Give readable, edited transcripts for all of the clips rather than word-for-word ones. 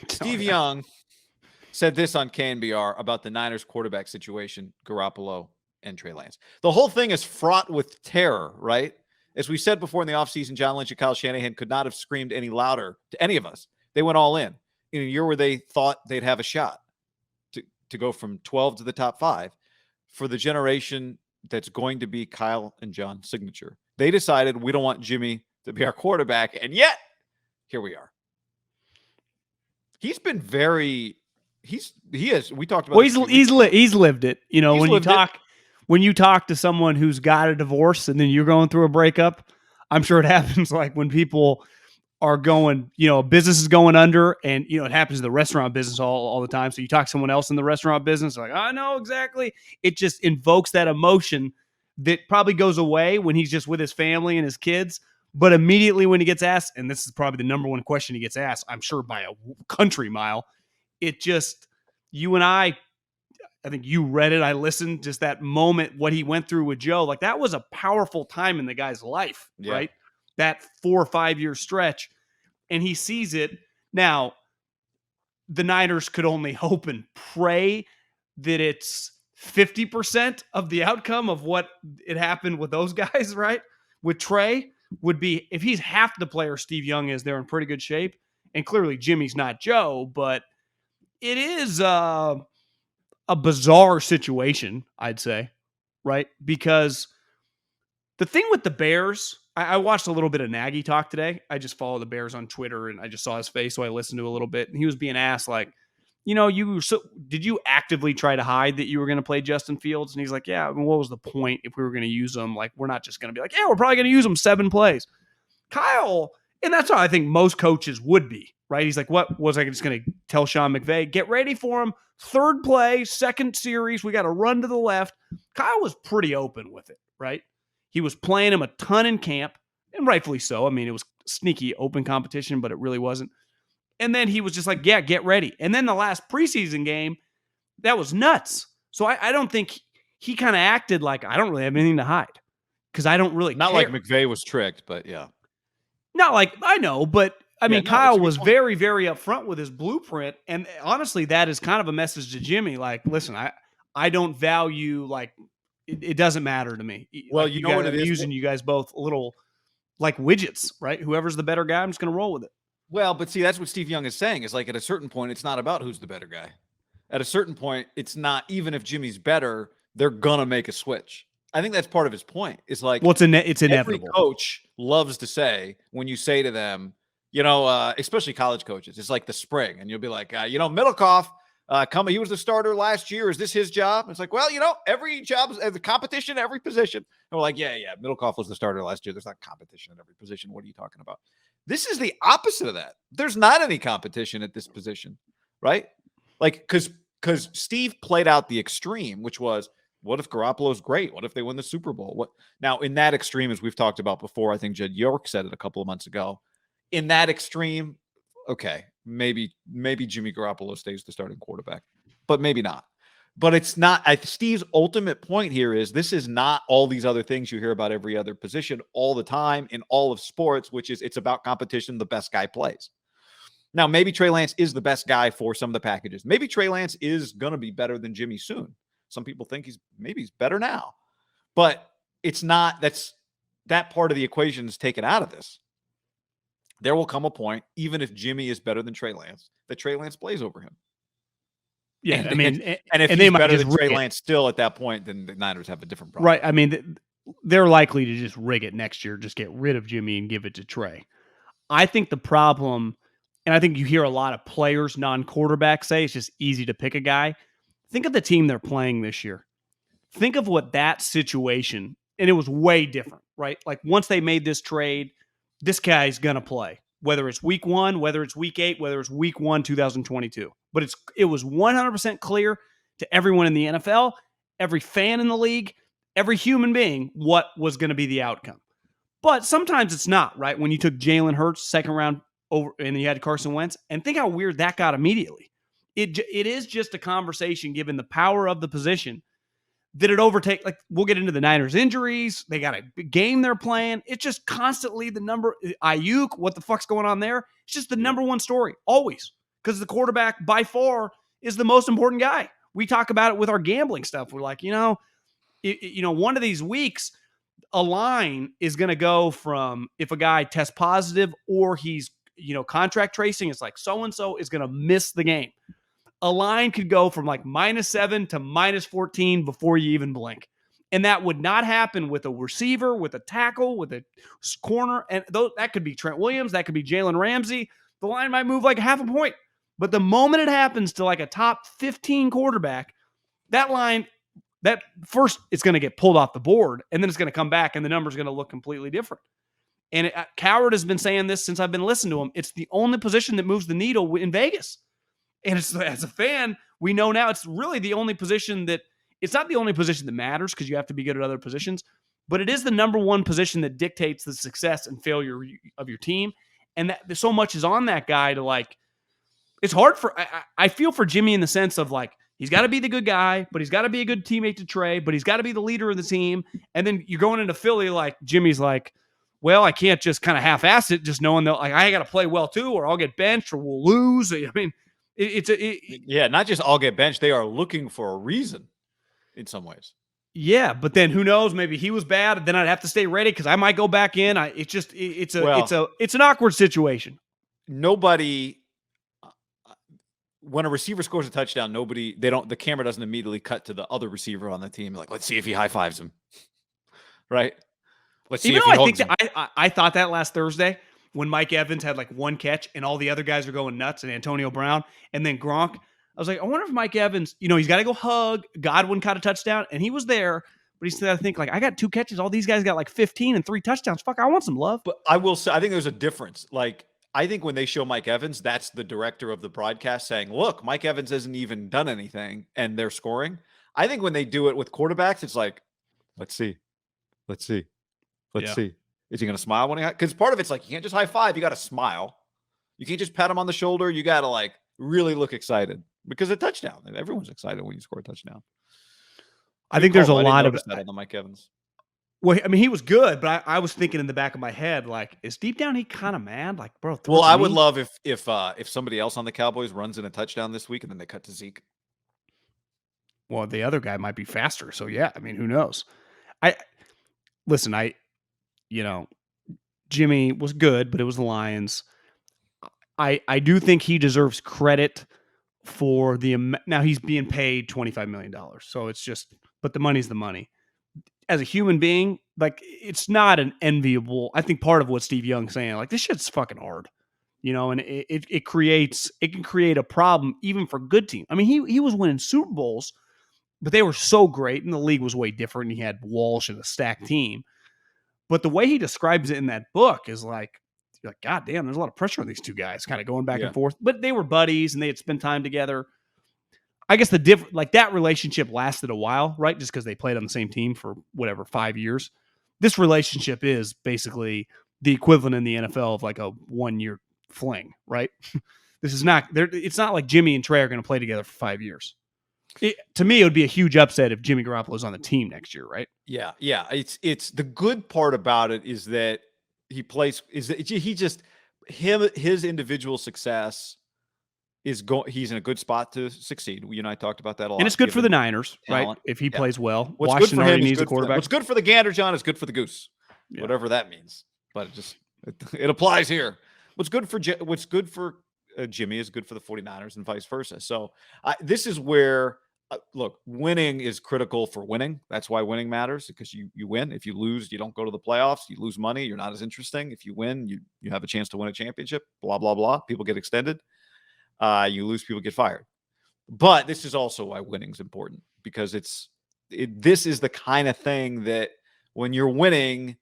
Steve Young said this on KNBR about the Niners quarterback situation, Garoppolo and Trey Lance. The whole thing is fraught with terror, right? As we said before in the offseason, John Lynch and Kyle Shanahan could not have screamed any louder to any of us. They went all in a year where they thought they'd have a shot to go from 12 to the top 5 for the generation that's going to be Kyle and John's signature. They decided we don't want Jimmy to be our quarterback, and yet here we are. He's been very he is. We talked about. Well, he's lived it. You know, when you talk to someone who's got a divorce and then you're going through a breakup, I'm sure it happens like when people are going, you know, business is going under, and you know it happens in the restaurant business all the time. So you talk to someone else in the restaurant business, like, I know exactly. It just invokes that emotion that probably goes away when he's just with his family and his kids. But immediately when he gets asked, and this is probably the number one question he gets asked, I'm sure by a country mile, it just, you and I think you read it, I listened, just that moment, what he went through with Joe, like that was a powerful time in the guy's life, right? That 4 or 5 year stretch, and he sees it. Now, the Niners could only hope and pray that it's 50% of the outcome of what it happened with those guys, right? With Trey would be, if he's half the player Steve Young is, they're in pretty good shape. And clearly Jimmy's not Joe, but it is a bizarre situation, I'd say, right? Because the thing with the Bears, I watched a little bit of Nagy talk today. I just follow the Bears on Twitter, and I just saw his face, so I listened to a little bit. And he was being asked, like, you know, did you actively try to hide that you were going to play Justin Fields? And he's like, yeah, I mean, what was the point if we were going to use him? Like, we're not just going to be like, yeah, we're probably going to use him 7 plays. Kyle, and that's how I think most coaches would be, right? He's like, what was I just going to tell Sean McVay? Get ready for him. 3rd play, 2nd series. We got to run to the left. Kyle was pretty open with it, right? He was playing him a ton in camp, and rightfully so. I mean, it was sneaky open competition, but it really wasn't. And then he was just like, yeah, get ready. And then the last preseason game, that was nuts. So I don't think he kind of acted like, I don't really have anything to hide because I don't really Not care. like McVay was tricked, but yeah. Not like, I know, but I mean, Kyle was very, very upfront with his blueprint. And honestly, that is kind of a message to Jimmy. Like, listen, I don't value, like, it doesn't matter to me. Well, like, you know what it is? Using you guys both a little like widgets, right? Whoever's the better guy, I'm just going to roll with it. Well, but see, that's what Steve Young is saying, is like at a certain point, it's not about who's the better guy. At a certain point, it's not, even if Jimmy's better, they're going to make a switch. I think that's part of his point. It's like, well, it's inevitable. Every coach loves to say, when you say to them, you know, especially college coaches, it's like the spring, and you'll be like, you know, Middlecoff, he was the starter last year. Is this his job? It's like, well, you know, every job is the competition, every position. And we're like, yeah, Middlecoff was the starter last year. There's not competition at every position. What are you talking about? This is the opposite of that. There's not any competition at this position, right? Like, because Steve played out the extreme, which was, what if Garoppolo's great? What if they win the Super Bowl? What now? In that extreme, as we've talked about before, I think Jed York said it a couple of months ago. In that extreme, okay, maybe Jimmy Garoppolo stays the starting quarterback, but maybe not. But it's not. Steve's ultimate point here is, this is not all these other things you hear about every other position all the time in all of sports, which is, it's about competition. The best guy plays. Now, maybe Trey Lance is the best guy for some of the packages. Maybe Trey Lance is going to be better than Jimmy soon. Some people think he's better now, but it's not. That part of the equation is taken out of this. There will come a point, even if Jimmy is better than Trey Lance, that Trey Lance plays over him. Yeah, and, I mean, and if he's better than Trey Lance still at that point, then the Niners have a different problem. Right. I mean, they're likely to just rig it next year, just get rid of Jimmy and give it to Trey. I think the problem, and I think you hear a lot of players, non-quarterbacks, say it's just easy to pick a guy. Think of the team they're playing this year. Think of what that situation, and it was way different, right? Like, once they made this trade, this guy's going to play, whether it's week 1, whether it's week 8, whether it's week 1, 2022. But it was 100% clear to everyone in the NFL, every fan in the league, every human being, what was going to be the outcome. But sometimes it's not, right? When you took Jalen Hurts 2nd round over and you had Carson Wentz, and think how weird that got immediately. It is just a conversation, given the power of the position, that it overtake. Like, we'll get into the Niners injuries. They got a game they're playing. It's just constantly the number. Ayuk, what the fuck's going on there? It's just the number one story, always. because the quarterback by far is the most important guy. We talk about it with our gambling stuff. We're like, one of these weeks, a line is going to go from if a guy tests positive or he's, contract tracing, it's like so-and-so is going to miss the game. A line could go from like -7 to -14 before you even blink. And that would not happen with a receiver, with a tackle, with a corner. And that could be Trent Williams. That could be Jalen Ramsey. The line might move like half a point. But the moment it happens to like a top 15 quarterback, that line, that first, it's going to get pulled off the board. And then it's going to come back and the number's going to look completely different. And Coward has been saying this since I've been listening to him. It's the only position that moves the needle in Vegas. And as a fan, we know now it's really the only position that it's not the only position that matters because you have to be good at other positions, but it is the number one position that dictates the success and failure of your team. And that so much is on that guy to like, it's hard for, I feel for Jimmy in the sense of like, he's got to be the good guy, but he's got to be a good teammate to Trey, but he's got to be the leader of the team. And then you're going into Philly, like Jimmy's like, well, I can't just kind of half-ass it, just knowing that like I got to play well too, or I'll get benched or we'll lose. I mean, not just all get benched. They are looking for a reason in some ways. Yeah, but then who knows? Maybe he was bad. Then I'd have to stay ready because I might go back in. It's an awkward situation. Nobody, when a receiver scores a touchdown, the camera doesn't immediately cut to the other receiver on the team. Like, let's see if he high fives him, right? Let's see if he holds him. I thought that last Thursday when Mike Evans had like one catch and all the other guys were going nuts and Antonio Brown and then Gronk. I was like, I wonder if Mike Evans, he's got to go hug. Godwin caught a touchdown and he was there, but he still got to think like, I got 2 catches. All these guys got like 15 and 3 touchdowns. Fuck, I want some love. But I will say, I think there's a difference. Like, I think when they show Mike Evans, that's the director of the broadcast saying, look, Mike Evans hasn't even done anything and they're scoring. I think when they do it with quarterbacks, it's like, let's see. Let's see. Is he going to smile when because part of it's like, you can't just high five. You got to smile. You can't just pat him on the shoulder. You got to like really look excited because a touchdown. Everyone's excited when you score a touchdown. I think there's a lot of that on the Mike Evans. Well, I mean, he was good, but I was thinking in the back of my head, like, is deep down he kind of mad? Like, bro. Well, I would love if somebody else on the Cowboys runs in a touchdown this week and then they cut to Zeke. Well, the other guy might be faster, so yeah. I mean, who knows? Jimmy was good, but it was the Lions. I do think he deserves credit for now he's being paid $25 million. So it's just, but the money's the money. As a human being, like it's not an enviable, I think part of what Steve Young's saying, like this shit's fucking hard, and it can create a problem even for good teams. I mean, he was winning Super Bowls, but they were so great and the league was way different. He had Walsh and a stacked team. But the way he describes it in that book is like, you're like, God damn, there's a lot of pressure on these two guys kind of going back and forth. But they were buddies and they had spent time together. I guess that relationship lasted a while, right? Just because they played on the same team for 5 years. This relationship is basically the equivalent in the NFL of like a 1-year fling, right? This is not, it's not like Jimmy and Trey are going to play together for 5 years. To me, it would be a huge upset if Jimmy Garoppolo is on the team next year, right? Yeah. It's the good part about it is that his individual success he's in a good spot to succeed. You and I talked about that a lot. And it's good for the Niners, talent, right? If he plays well. What's Washington good for him needs a quarterback. What's good for the gander, John, is good for the goose. Yeah. Whatever that means. But it applies here. What's good for Jimmy is good for the 49ers and vice versa. So this is where, look, winning is critical for winning. That's why winning matters, because you win. If you lose, you don't go to the playoffs. You lose money. You're not as interesting. If you win, you have a chance to win a championship, blah, blah, blah. People get extended. You lose, people get fired. But this is also why winning is important, because this is the kind of thing that when you're winning,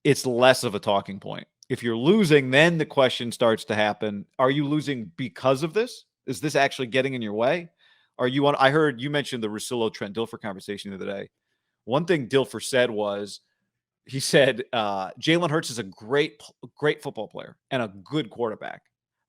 it's less of a talking point. If you're losing, then the question starts to happen. Are you losing because of this? Is this actually getting in your way? I heard you mentioned the Russillo Trent Dilfer conversation the other day. One thing Dilfer said was, he said, Jalen Hurts is a great football player and a good quarterback,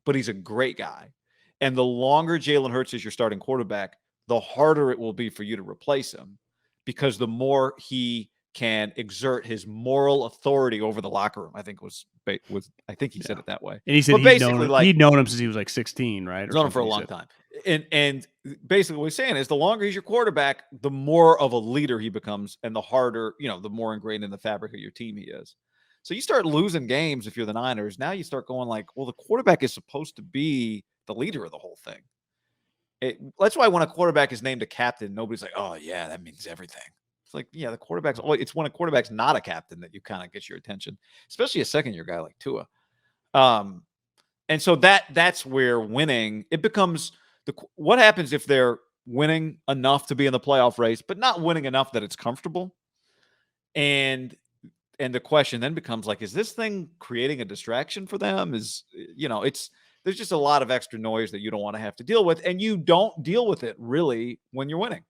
but he's a great guy. And the longer Jalen Hurts is your starting quarterback, the harder it will be for you to replace him, because the more he can exert his moral authority over the locker room. I think I think he said it that way. And he said he'd known him since he was like 16, right? He's known him for a long time. And basically what he's saying is the longer he's your quarterback, the more of a leader he becomes, and the harder, the more ingrained in the fabric of your team he is. So you start losing games if you're the Niners. Now you start going like, well, the quarterback is supposed to be the leader of the whole thing. That's why when a quarterback is named a captain, nobody's like, oh yeah, that means everything. It's like, yeah, the quarterback's. It's when a quarterback's not a captain that you kind of get your attention, especially a second-year guy like Tua. And so that's where winning, it becomes what happens if they're winning enough to be in the playoff race, but not winning enough that it's comfortable. And the question then becomes like, is this thing creating a distraction for them? There's just a lot of extra noise that you don't want to have to deal with, and you don't deal with it really when you're winning.